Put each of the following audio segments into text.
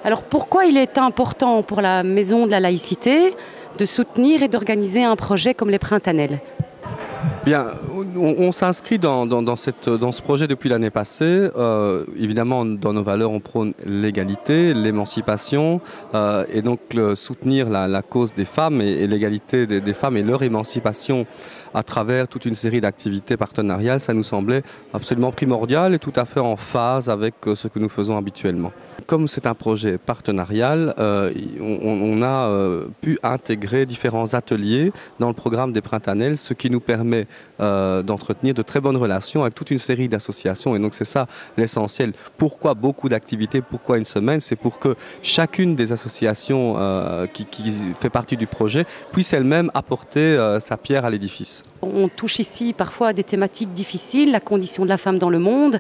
Alors pourquoi il est important pour la Maison de la laïcité de soutenir et d'organiser un projet comme les Printannelles? Bien, on s'inscrit dans ce projet depuis l'année passée. Évidemment, dans nos valeurs, on prône l'égalité, l'émancipation et donc soutenir la cause des femmes et l'égalité des femmes et leur émancipation à travers toute une série d'activités partenariales. Ça nous semblait absolument primordial et tout à fait en phase avec ce que nous faisons habituellement. Comme c'est un projet partenarial, on a pu intégrer différents ateliers dans le programme des Printannelles, ce qui nous permet d'entretenir de très bonnes relations avec toute une série d'associations. Et donc c'est ça l'essentiel. Pourquoi beaucoup d'activités? Pourquoi une semaine? C'est pour que chacune des associations qui fait partie du projet puisse elle-même apporter sa pierre à l'édifice. On touche ici parfois à des thématiques difficiles, la condition de la femme dans le monde.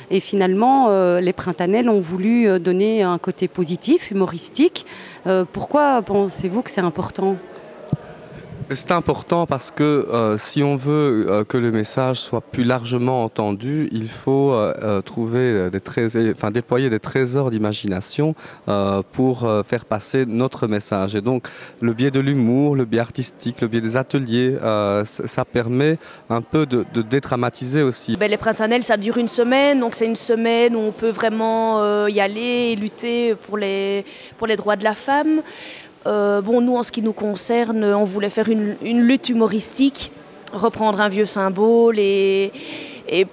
Et finalement, les Printannelles ont voulu donner un côté positif, humoristique. Pourquoi pensez-vous que c'est important ? C'est important parce que si on veut que le message soit plus largement entendu, il faut déployer des trésors d'imagination pour faire passer notre message. Et donc le biais de l'humour, le biais artistique, le biais des ateliers, ça permet un peu de dédramatiser aussi. Les Printannelles, ça dure une semaine, donc c'est une semaine où on peut vraiment y aller et lutter pour les droits de la femme. Nous, en ce qui nous concerne, on voulait faire une lutte humoristique, reprendre un vieux symbole et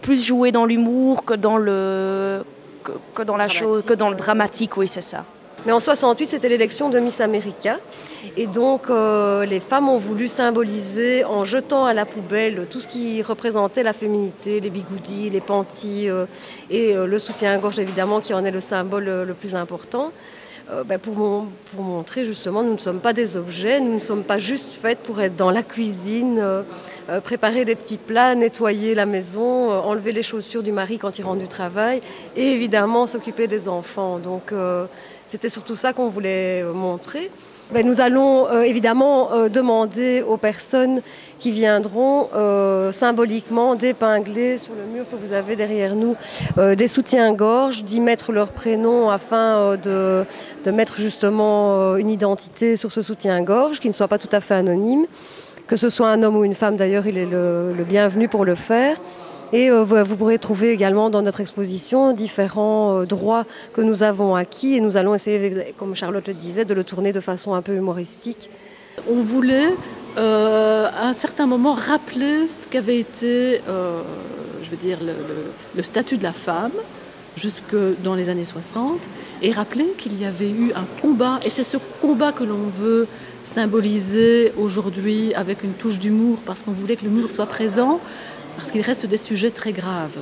plus jouer dans l'humour que dans le dramatique, oui, c'est ça. Mais en 68, c'était l'élection de Miss America. Et donc, les femmes ont voulu symboliser en jetant à la poubelle tout ce qui représentait la féminité, les bigoudis, les panties et le soutien-gorge, évidemment, qui en est le symbole le plus important. Pour montrer justement, nous ne sommes pas des objets, nous ne sommes pas juste faites pour être dans la cuisine, préparer des petits plats, nettoyer la maison, enlever les chaussures du mari quand il rentre du travail et évidemment s'occuper des enfants. Donc c'était surtout ça qu'on voulait montrer. Nous allons évidemment demander aux personnes qui viendront symboliquement d'épingler sur le mur que vous avez derrière nous des soutiens-gorge, d'y mettre leur prénom afin de mettre justement une identité sur ce soutien-gorge qui ne soit pas tout à fait anonyme. Que ce soit un homme ou une femme d'ailleurs, il est le bienvenu pour le faire. Et vous pourrez trouver également dans notre exposition différents droits que nous avons acquis et nous allons essayer, comme Charlotte le disait, de le tourner de façon un peu humoristique. On voulait à un certain moment rappeler ce qu'avait été le statut de la femme jusque dans les années 60 et rappeler qu'il y avait eu un combat et c'est ce combat que l'on veut symboliser aujourd'hui avec une touche d'humour parce qu'on voulait que l'humour soit présent parce qu'il reste des sujets très graves.